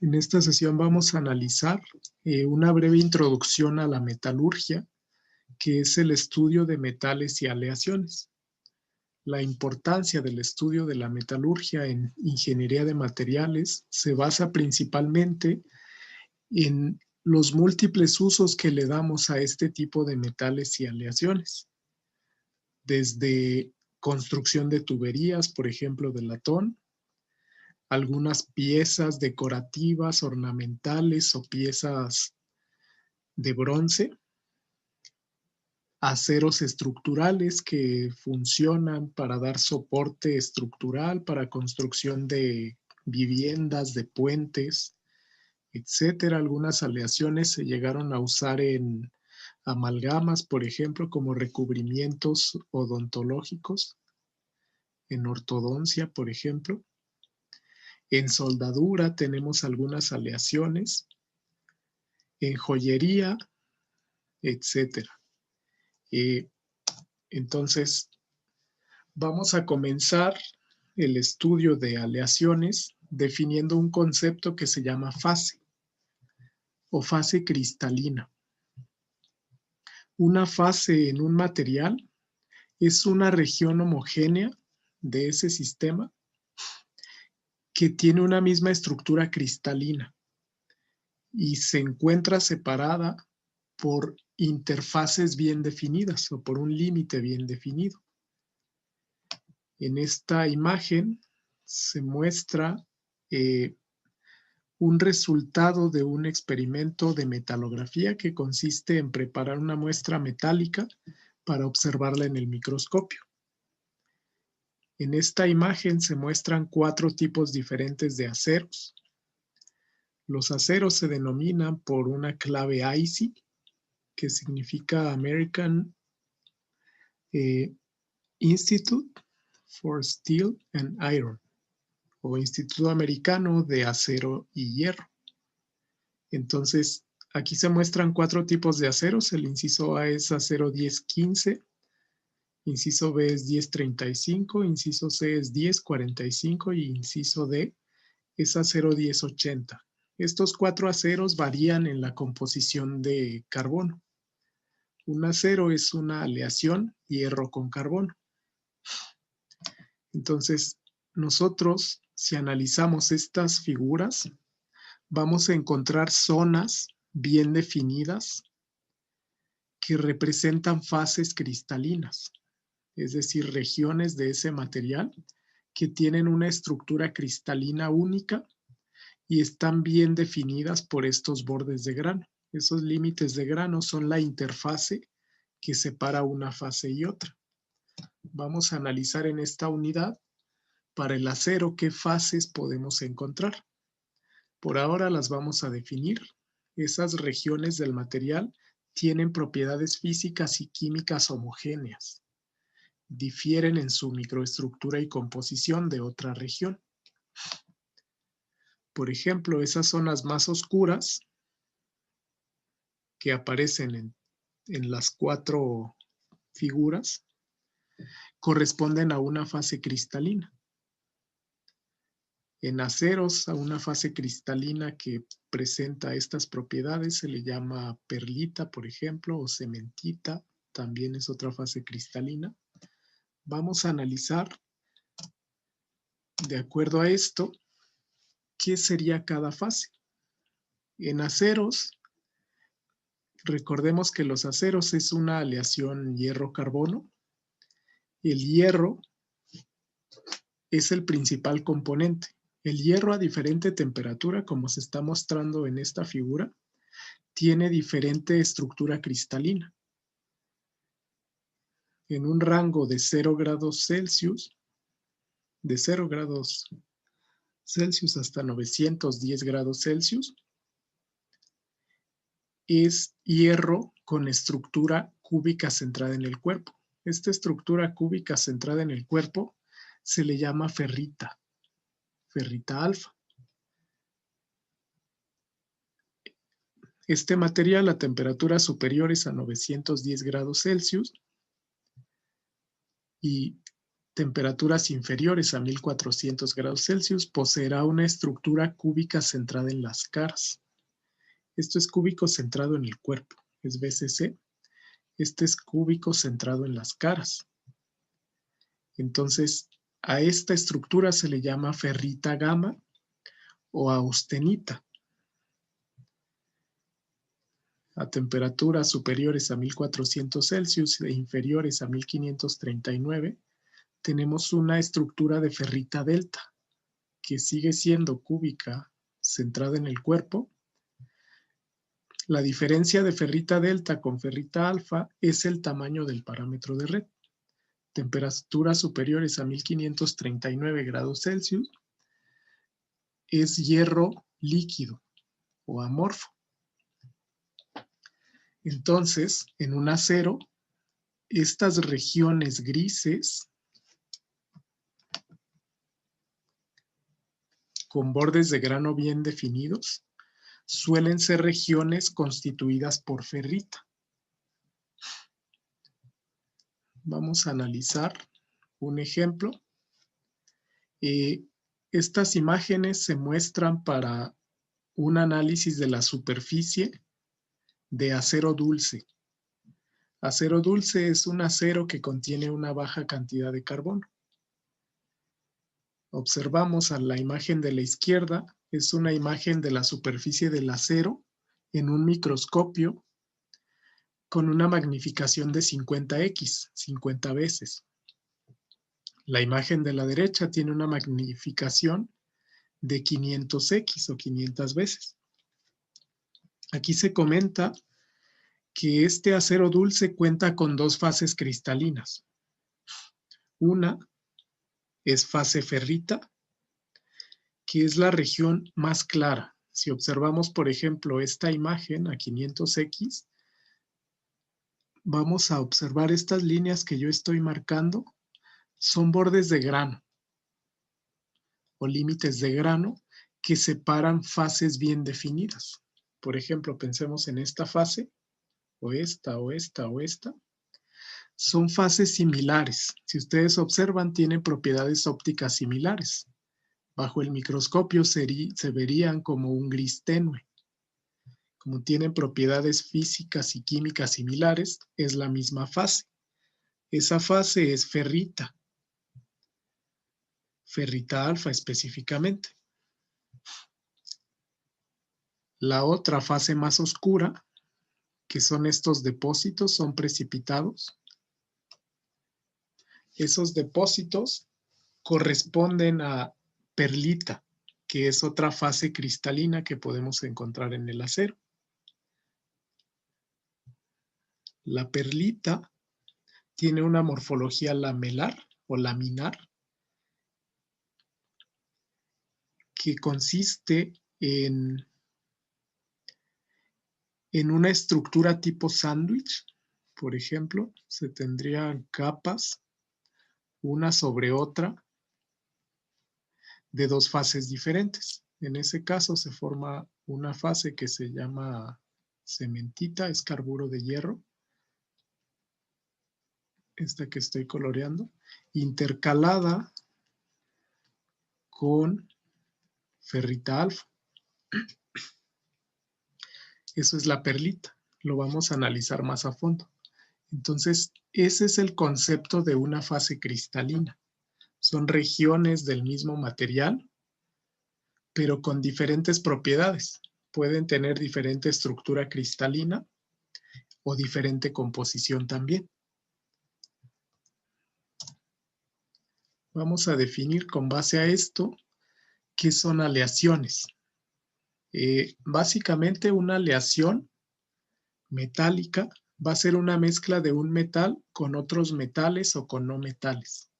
En esta sesión vamos a analizar una breve introducción a la metalurgia, que es el estudio de metales y aleaciones. La importancia del estudio de la metalurgia en ingeniería de materiales se basa principalmente en los múltiples usos que le damos a este tipo de metales y aleaciones. Desde construcción de tuberías, por ejemplo, de latón, algunas piezas decorativas, ornamentales o piezas de bronce, aceros estructurales que funcionan para dar soporte estructural para construcción de viviendas, de puentes, etcétera. Algunas aleaciones se llegaron a usar en amalgamas, por ejemplo, como recubrimientos odontológicos, en ortodoncia, por ejemplo. En soldadura tenemos algunas aleaciones, en joyería, etcétera. Entonces, vamos a comenzar el estudio de aleaciones definiendo un concepto que se llama fase o fase cristalina. Una fase en un material es una región homogénea de ese sistema que tiene una misma estructura cristalina y se encuentra separada por interfaces bien definidas o por un límite bien definido. En esta imagen se muestra un resultado de un experimento de metalografía que consiste en preparar una muestra metálica para observarla en el microscopio. En esta imagen se muestran 4 tipos diferentes de aceros. Los aceros se denominan por una clave IC, que significa American Institute for Steel and Iron, o Instituto Americano de Acero y Hierro. Entonces, aquí se muestran 4 tipos de aceros. El inciso A es acero 1015, inciso B es 1035, inciso C es 1045 y inciso D es acero 1080. Estos 4 aceros varían en la composición de carbono. Un acero es una aleación hierro con carbono. Entonces, nosotros, si analizamos estas figuras, vamos a encontrar zonas bien definidas que representan fases cristalinas, es decir, regiones de ese material que tienen una estructura cristalina única y están bien definidas por estos bordes de grano. Esos límites de grano son la interfase que separa una fase y otra. Vamos a analizar en esta unidad para el acero qué fases podemos encontrar. Por ahora las vamos a definir. Esas regiones del material tienen propiedades físicas y químicas homogéneas. Difieren en su microestructura y composición de otra región. Por ejemplo, esas zonas más oscuras que aparecen en las 4 figuras corresponden a una fase cristalina. En aceros, a una fase cristalina que presenta estas propiedades se le llama perlita, por ejemplo, o cementita, también es otra fase cristalina. Vamos a analizar, de acuerdo a esto, qué sería cada fase. En aceros, recordemos que los aceros es una aleación hierro-carbono. El hierro es el principal componente. El hierro a diferente temperatura, como se está mostrando en esta figura, tiene diferente estructura cristalina. En un rango de 0 grados Celsius, de 0 grados Celsius hasta 910 grados Celsius, es hierro con estructura cúbica centrada en el cuerpo. Esta estructura cúbica centrada en el cuerpo se le llama ferrita, ferrita alfa. Este material a temperaturas superiores a 910 grados Celsius y temperaturas inferiores a 1400 grados Celsius, poseerá una estructura cúbica centrada en las caras. Esto es cúbico centrado en el cuerpo, es BCC. Este es cúbico centrado en las caras. Entonces, a esta estructura se le llama ferrita gamma o austenita. A temperaturas superiores a 1400 Celsius e inferiores a 1539, tenemos una estructura de ferrita delta, que sigue siendo cúbica, centrada en el cuerpo. La diferencia de ferrita delta con ferrita alfa es el tamaño del parámetro de red. Temperaturas superiores a 1539 grados Celsius es hierro líquido o amorfo. Entonces, en un acero, estas regiones grises con bordes de grano bien definidos suelen ser regiones constituidas por ferrita. Vamos a analizar un ejemplo. Estas imágenes se muestran para un análisis de la superficie de acero dulce. Acero dulce es un acero que contiene una baja cantidad de carbono. Observamos a la imagen de la izquierda, es una imagen de la superficie del acero en un microscopio con una magnificación de 50x, 50 veces. La imagen de la derecha tiene una magnificación de 500x o 500 veces. Aquí se comenta que este acero dulce cuenta con dos fases cristalinas. Una es fase ferrita, que es la región más clara. Si observamos, por ejemplo, esta imagen a 500x, vamos a observar estas líneas que yo estoy marcando, son bordes de grano o límites de grano que separan fases bien definidas. Por ejemplo, pensemos en esta fase, o esta, o esta, o esta. Son fases similares. Si ustedes observan, tienen propiedades ópticas similares. Bajo el microscopio se verían como un gris tenue. Como tienen propiedades físicas y químicas similares, es la misma fase. Esa fase es ferrita. Ferrita alfa específicamente. La otra fase más oscura, que son estos depósitos, son precipitados. Esos depósitos corresponden a perlita, que es otra fase cristalina que podemos encontrar en el acero. La perlita tiene una morfología lamelar o laminar que consiste en una estructura tipo sándwich. Por ejemplo, se tendrían capas una sobre otra de dos fases diferentes. En ese caso se forma una fase que se llama cementita, es carburo de hierro, esta que estoy coloreando, intercalada con ferrita alfa. Eso es la perlita, lo vamos a analizar más a fondo. Entonces, ese es el concepto de una fase cristalina. Son regiones del mismo material, pero con diferentes propiedades. Pueden tener diferente estructura cristalina o diferente composición también. Vamos a definir con base a esto qué son aleaciones. Básicamente una aleación metálica va a ser una mezcla de un metal con otros metales o con no metales.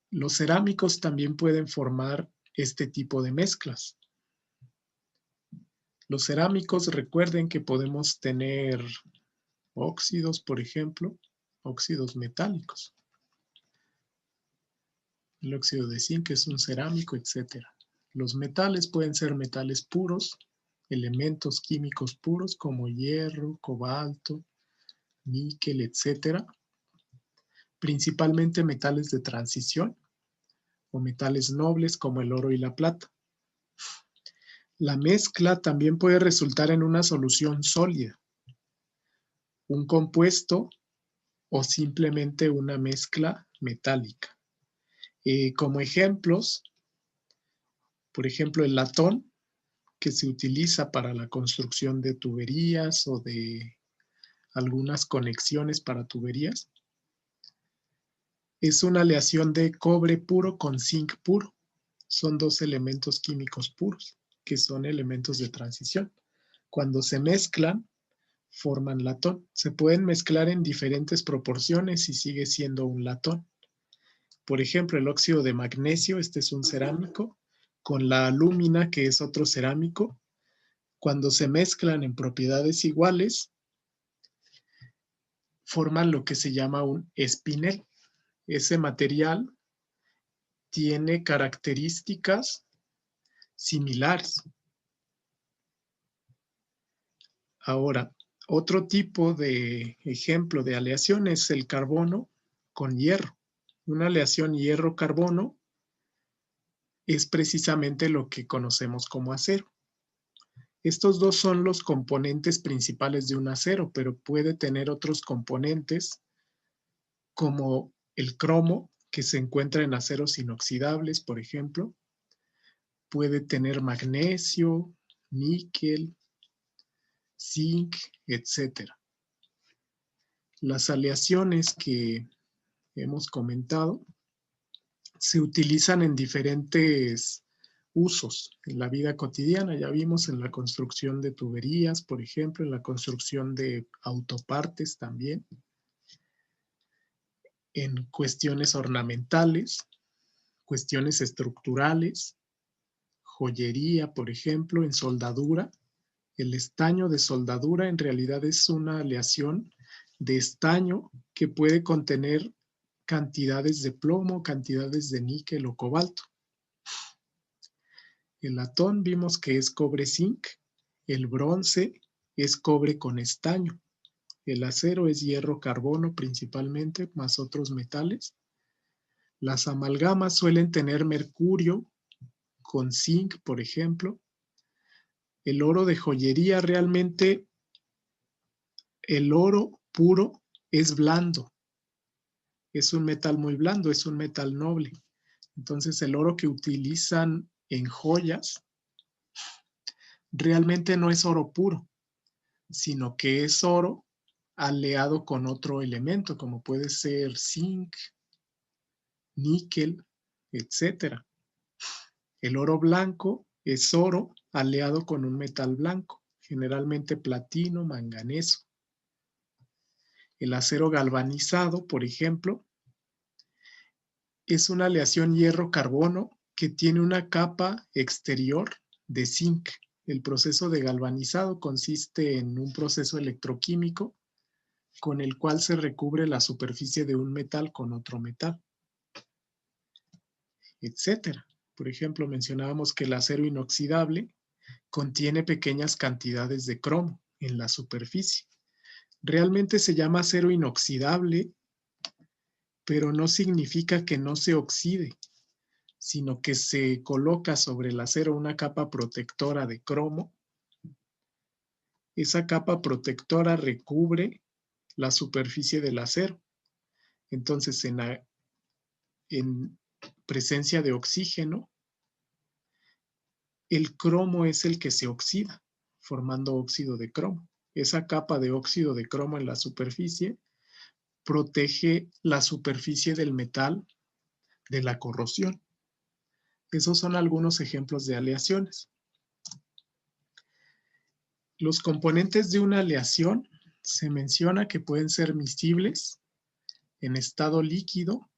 Los cerámicos también pueden formar este tipo de mezclas. Los cerámicos, recuerden que podemos tener óxidos, por ejemplo, óxidos metálicos. El óxido de zinc es un cerámico, etc. Los metales pueden ser metales puros, elementos químicos puros como hierro, cobalto, níquel, etc. principalmente metales de transición o metales nobles como el oro y la plata. La mezcla también puede resultar en una solución sólida, un compuesto o simplemente una mezcla metálica. Como ejemplos, por ejemplo, el latón, que se utiliza para la construcción de tuberías o de algunas conexiones para tuberías, es una aleación de cobre puro con zinc puro. Son dos elementos químicos puros, que son elementos de transición. Cuando se mezclan, forman latón. Se pueden mezclar en diferentes proporciones y sigue siendo un latón. Por ejemplo, el óxido de magnesio, este es un cerámico, con la alúmina, que es otro cerámico. Cuando se mezclan en propiedades iguales, forman lo que se llama un espinel. Ese material tiene características similares. Ahora, otro tipo de ejemplo de aleación es el carbono con hierro. Una aleación hierro-carbono es precisamente lo que conocemos como acero. Estos dos son los componentes principales de un acero, pero puede tener otros componentes como el cromo, que se encuentra en aceros inoxidables, por ejemplo. Puede tener magnesio, níquel, zinc, etc. Las aleaciones que hemos comentado se utilizan en diferentes usos en la vida cotidiana. Ya vimos en la construcción de tuberías, por ejemplo, en la construcción de autopartes también, en cuestiones ornamentales, cuestiones estructurales, joyería, por ejemplo, en soldadura. El estaño de soldadura en realidad es una aleación de estaño que puede contener cantidades de plomo, cantidades de níquel o cobalto. El latón vimos que es cobre-zinc, el bronce es cobre con estaño, el acero es hierro-carbono principalmente, más otros metales. Las amalgamas suelen tener mercurio con zinc, por ejemplo. El oro de joyería realmente, el oro puro es blando, es un metal muy blando, es un metal noble. Entonces el oro que utilizan en joyas realmente no es oro puro, sino que es oro aleado con otro elemento, como puede ser zinc, níquel, etc. El oro blanco es oro aleado con un metal blanco, generalmente platino, manganeso. El acero galvanizado, por ejemplo, es una aleación hierro-carbono que tiene una capa exterior de zinc. El proceso de galvanizado consiste en un proceso electroquímico con el cual se recubre la superficie de un metal con otro metal, etc. Por ejemplo, mencionábamos que el acero inoxidable contiene pequeñas cantidades de cromo en la superficie. Realmente se llama acero inoxidable, pero no significa que no se oxide, sino que se coloca sobre el acero una capa protectora de cromo. Esa capa protectora recubre la superficie del acero. Entonces, en presencia de oxígeno, el cromo es el que se oxida, formando óxido de cromo. Esa capa de óxido de cromo en la superficie protege la superficie del metal de la corrosión. Esos son algunos ejemplos de aleaciones. Los componentes de una aleación se menciona que pueden ser miscibles en estado líquido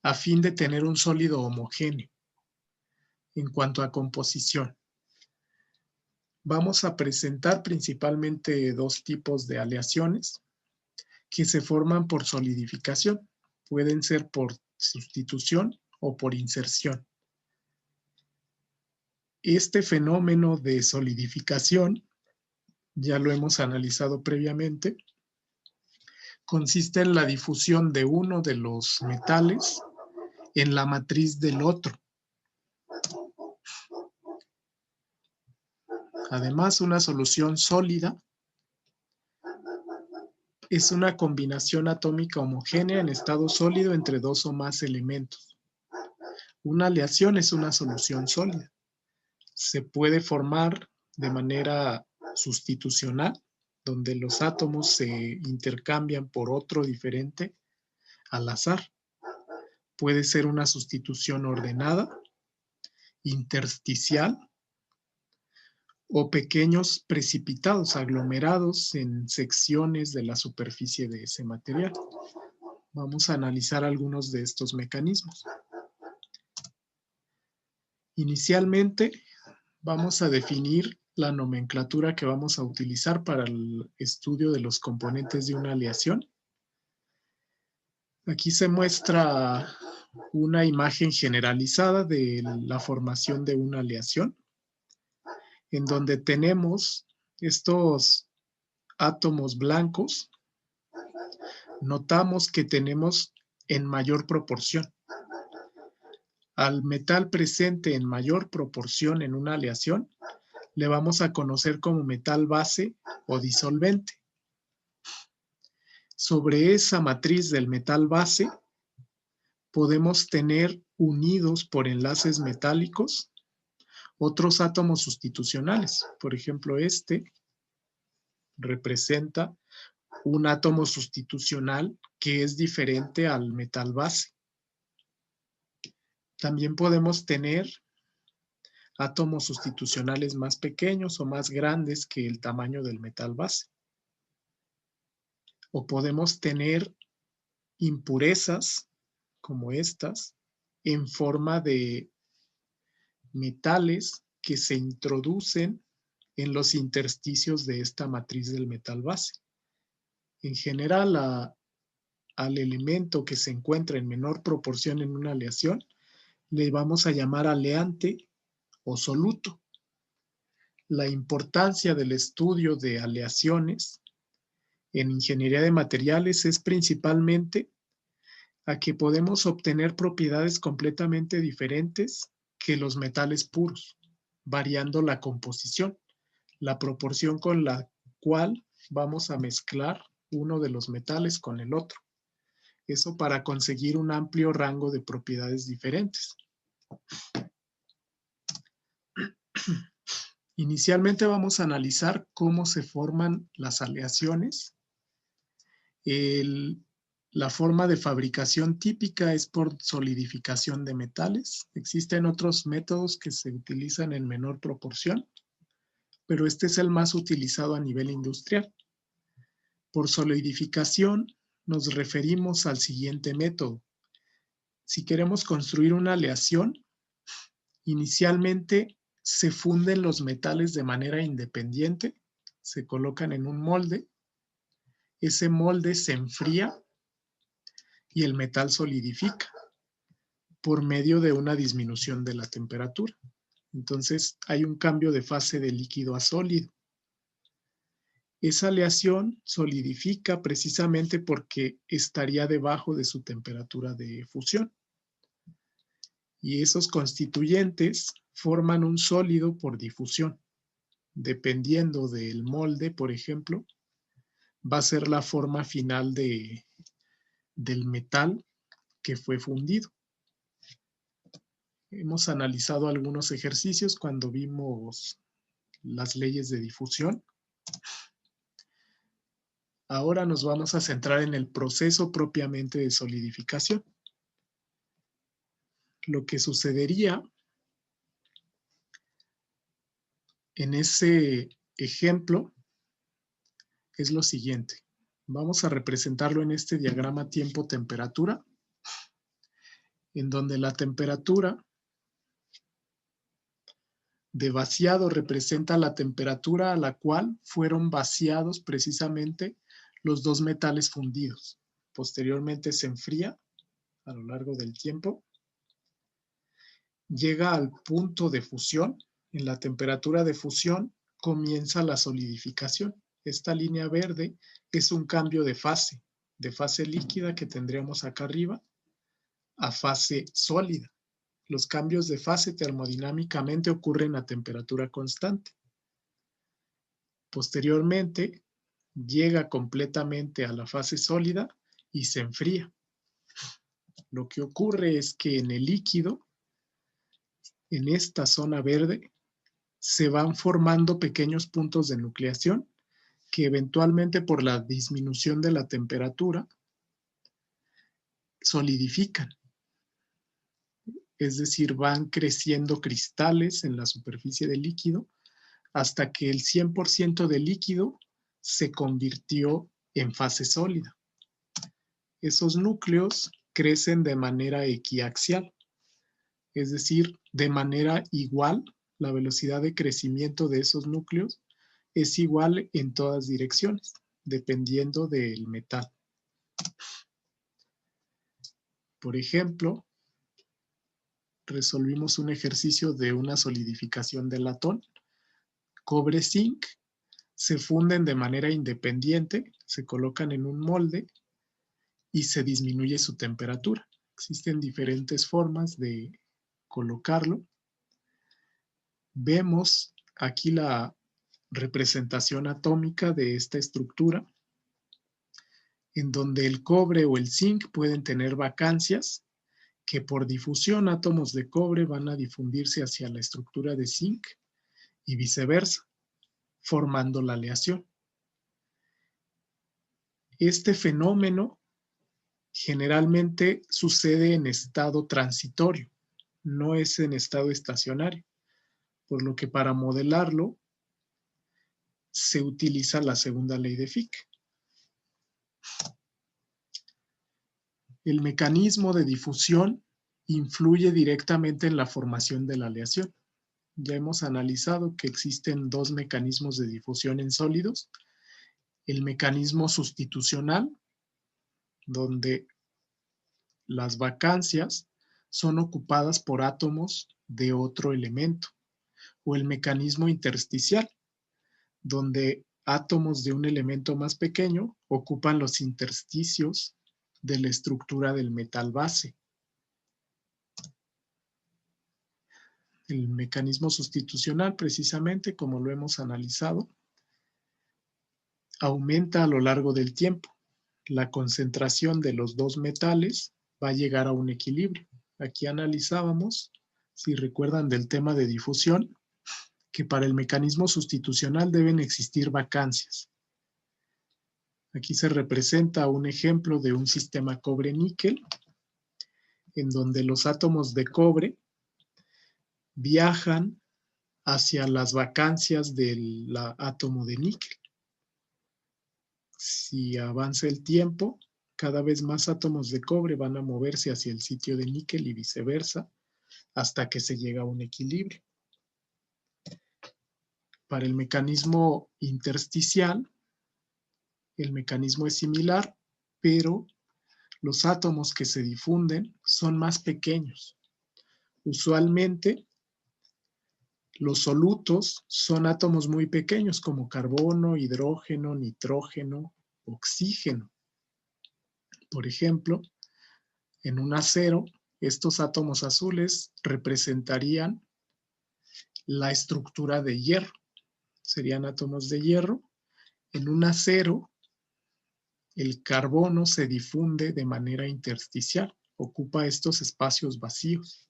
a fin de tener un sólido homogéneo. En cuanto a composición, vamos a presentar principalmente dos tipos de aleaciones que se forman por solidificación. Pueden ser por sustitución o por inserción. Este fenómeno de solidificación, ya lo hemos analizado previamente, consiste en la difusión de uno de los metales en la matriz del otro. Además, una solución sólida es una combinación atómica homogénea en estado sólido entre dos o más elementos. Una aleación es una solución sólida. Se puede formar de manera sustitucional, donde los átomos se intercambian por otro diferente al azar. Puede ser una sustitución ordenada, intersticial, o pequeños precipitados aglomerados en secciones de la superficie de ese material. Vamos a analizar algunos de estos mecanismos. Inicialmente, vamos a definir la nomenclatura que vamos a utilizar para el estudio de los componentes de una aleación. Aquí se muestra una imagen generalizada de la formación de una aleación, en donde tenemos estos átomos blancos. Notamos que tenemos en mayor proporción. Al metal presente en mayor proporción en una aleación, le vamos a conocer como metal base o disolvente. Sobre esa matriz del metal base, podemos tener unidos por enlaces metálicos otros átomos sustitucionales. Por ejemplo, este representa un átomo sustitucional que es diferente al metal base. También podemos tener átomos sustitucionales más pequeños o más grandes que el tamaño del metal base. O podemos tener impurezas como estas en forma de metales que se introducen en los intersticios de esta matriz del metal base. En general, al elemento que se encuentra en menor proporción en una aleación, le vamos a llamar aleante o soluto. La importancia del estudio de aleaciones en ingeniería de materiales es principalmente a que podemos obtener propiedades completamente diferentes que los metales puros, variando la composición, la proporción con la cual vamos a mezclar uno de los metales con el otro. Eso para conseguir un amplio rango de propiedades diferentes. Inicialmente vamos a analizar cómo se forman las aleaciones. La forma de fabricación típica es por solidificación de metales. Existen otros métodos que se utilizan en menor proporción, pero este es el más utilizado a nivel industrial. Por solidificación nos referimos al siguiente método. Si queremos construir una aleación, inicialmente se funden los metales de manera independiente, se colocan en un molde, ese molde se enfría y el metal solidifica por medio de una disminución de la temperatura. Entonces hay un cambio de fase de líquido a sólido. Esa aleación solidifica precisamente porque estaría debajo de su temperatura de fusión. Y esos constituyentes forman un sólido por difusión. Dependiendo del molde, por ejemplo, va a ser la forma final del metal que fue fundido. Hemos analizado algunos ejercicios cuando vimos las leyes de difusión. Ahora nos vamos a centrar en el proceso propiamente de solidificación. Lo que sucedería en ese ejemplo es lo siguiente. Vamos a representarlo en este diagrama tiempo-temperatura, en donde la temperatura de vaciado representa la temperatura a la cual fueron vaciados precisamente los dos metales fundidos. Posteriormente se enfría a lo largo del tiempo, llega al punto de fusión. En la temperatura de fusión comienza la solidificación. Esta línea verde es un cambio de fase. de fase líquida que tendríamos acá arriba a fase sólida. Los cambios de fase termodinámicamente ocurren a temperatura constante. Posteriormente, llega completamente a la fase sólida y se enfría. Lo que ocurre es que en el líquido, en esta zona verde, se van formando pequeños puntos de nucleación que eventualmente por la disminución de la temperatura solidifican. Es decir, van creciendo cristales en la superficie del líquido hasta que el 100% del líquido se convirtió en fase sólida. Esos núcleos crecen de manera equiaxial, es decir, de manera igual. La velocidad de crecimiento de esos núcleos es igual en todas direcciones, dependiendo del metal. Por ejemplo, resolvimos un ejercicio de una solidificación de latón. Cobre-zinc se funden de manera independiente, se colocan en un molde y se disminuye su temperatura. Existen diferentes formas de colocarlo. Vemos aquí la representación atómica de esta estructura, en donde el cobre o el zinc pueden tener vacancias que por difusión átomos de cobre van a difundirse hacia la estructura de zinc y viceversa, formando la aleación. Este fenómeno generalmente sucede en estado transitorio, no es en estado estacionario, por lo que para modelarlo se utiliza la segunda ley de Fick. El mecanismo de difusión influye directamente en la formación de la aleación. Ya hemos analizado que existen dos mecanismos de difusión en sólidos. El mecanismo sustitucional, donde las vacancias son ocupadas por átomos de otro elemento, o el mecanismo intersticial, donde átomos de un elemento más pequeño ocupan los intersticios de la estructura del metal base. El mecanismo sustitucional, precisamente como lo hemos analizado, aumenta a lo largo del tiempo. La concentración de los dos metales va a llegar a un equilibrio. Aquí analizábamos, si recuerdan del tema de difusión, que para el mecanismo sustitucional deben existir vacancias. Aquí se representa un ejemplo de un sistema cobre-níquel, en donde los átomos de cobre viajan hacia las vacancias del átomo de níquel. Si avanza el tiempo, cada vez más átomos de cobre van a moverse hacia el sitio de níquel y viceversa, hasta que se llega a un equilibrio. Para el mecanismo intersticial, el mecanismo es similar, pero los átomos que se difunden son más pequeños. Usualmente, los solutos son átomos muy pequeños como carbono, hidrógeno, nitrógeno, oxígeno. Por ejemplo, en un acero, estos átomos azules representarían la estructura de hierro. Serían átomos de hierro. En un acero, el carbono se difunde de manera intersticial, ocupa estos espacios vacíos.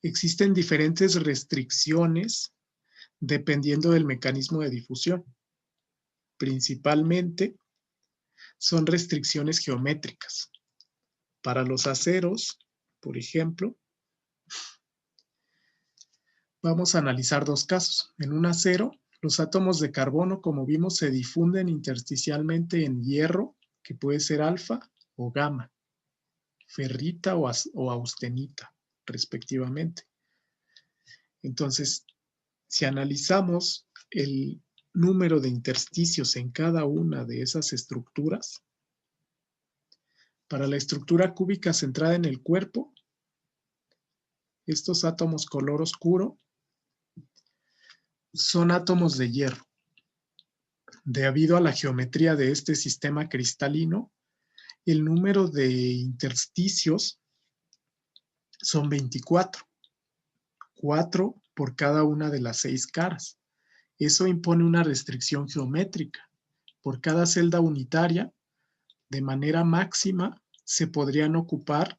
Existen diferentes restricciones dependiendo del mecanismo de difusión. Principalmente son restricciones geométricas. Para los aceros, por ejemplo, vamos a analizar dos casos. En un acero, los átomos de carbono, como vimos, se difunden intersticialmente en hierro, que puede ser alfa o gamma, ferrita o austenita, respectivamente. Entonces, si analizamos el número de intersticios en cada una de esas estructuras, para la estructura cúbica centrada en el cuerpo, estos átomos color oscuro son átomos de hierro. Debido a la geometría de este sistema cristalino, el número de intersticios son 24, 4 por cada una de las 6 caras. Eso impone una restricción geométrica. Por cada celda unitaria, de manera máxima, se podrían ocupar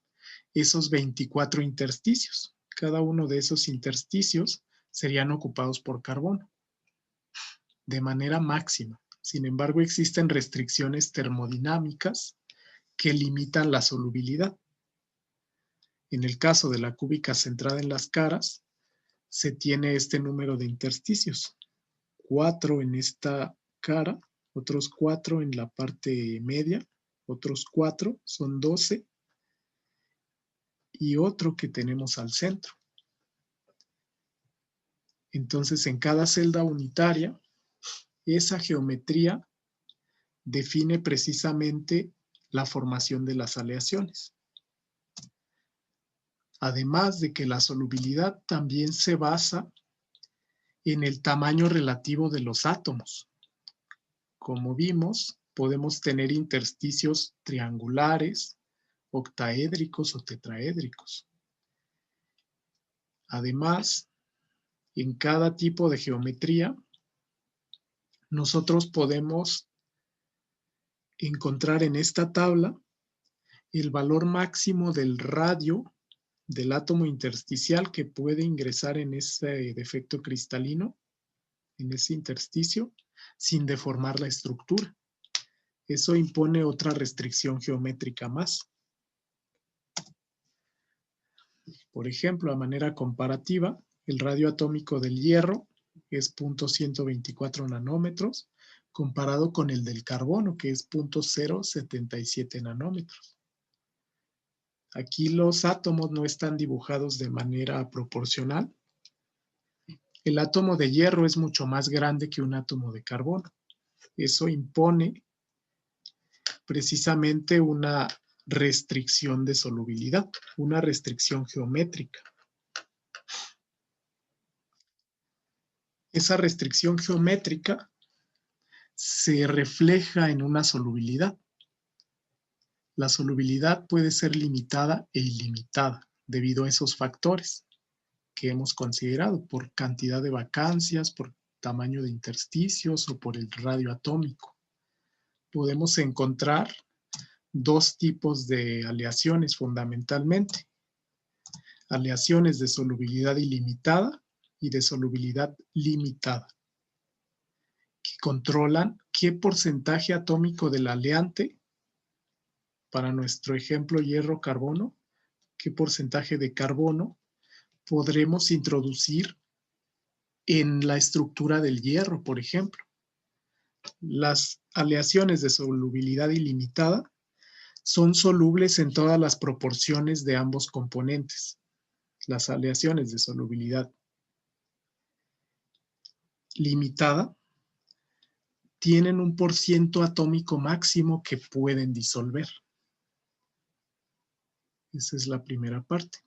esos 24 intersticios. Cada uno de esos intersticios serían ocupados por carbono, de manera máxima. Sin embargo, existen restricciones termodinámicas que limitan la solubilidad. En el caso de la cúbica centrada en las caras, se tiene este número de intersticios. 4 en esta cara, otros 4 en la parte media, otros 4 son 12 y otro que tenemos al centro. Entonces, en cada celda unitaria, esa geometría define precisamente la formación de las aleaciones. Además de que la solubilidad también se basa en el tamaño relativo de los átomos. Como vimos, podemos tener intersticios triangulares, octaédricos o tetraédricos. Además, en cada tipo de geometría, nosotros podemos encontrar en esta tabla el valor máximo del radio del átomo intersticial que puede ingresar en ese defecto cristalino, en ese intersticio, sin deformar la estructura. Eso impone otra restricción geométrica más. Por ejemplo, a manera comparativa, el radio atómico del hierro es 0.124 nanómetros, comparado con el del carbono, que es 0.077 nanómetros. Aquí los átomos no están dibujados de manera proporcional. El átomo de hierro es mucho más grande que un átomo de carbono. Eso impone precisamente una restricción de solubilidad, una restricción geométrica. Esa restricción geométrica se refleja en una solubilidad. La solubilidad puede ser limitada e ilimitada debido a esos factores que hemos considerado, por cantidad de vacancias, por tamaño de intersticios o por el radio atómico. Podemos encontrar dos tipos de aleaciones fundamentalmente. Aleaciones de solubilidad ilimitada y de solubilidad limitada, que controlan qué porcentaje atómico del aleante, para nuestro ejemplo hierro-carbono, qué porcentaje de carbono podremos introducir en la estructura del hierro, por ejemplo. Las aleaciones de solubilidad ilimitada son solubles en todas las proporciones de ambos componentes. Las aleaciones de solubilidad limitada tienen un porciento atómico máximo que pueden disolver. Esa es la primera parte.